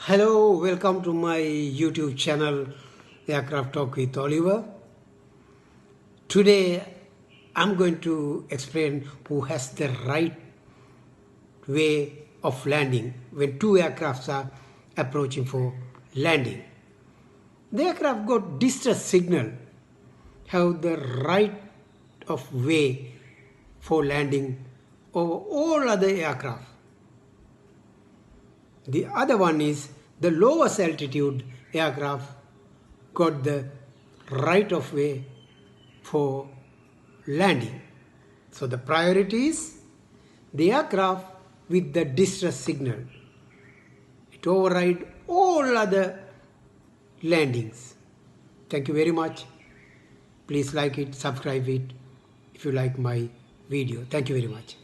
Hello, welcome to my YouTube channel Aircraft Talk with Oliver. Today I'm going to explain who has the right way of landing when two aircrafts are approaching for landing. The aircraft got distress signal, have the right of way for landing over all other aircraft. The other one is the lowest altitude aircraft got the right of way for landing. So the priority is the aircraft with the distress signal. It overrides all other landings. Thank you very much. Please like it, subscribe it if you like my video. Thank you very much.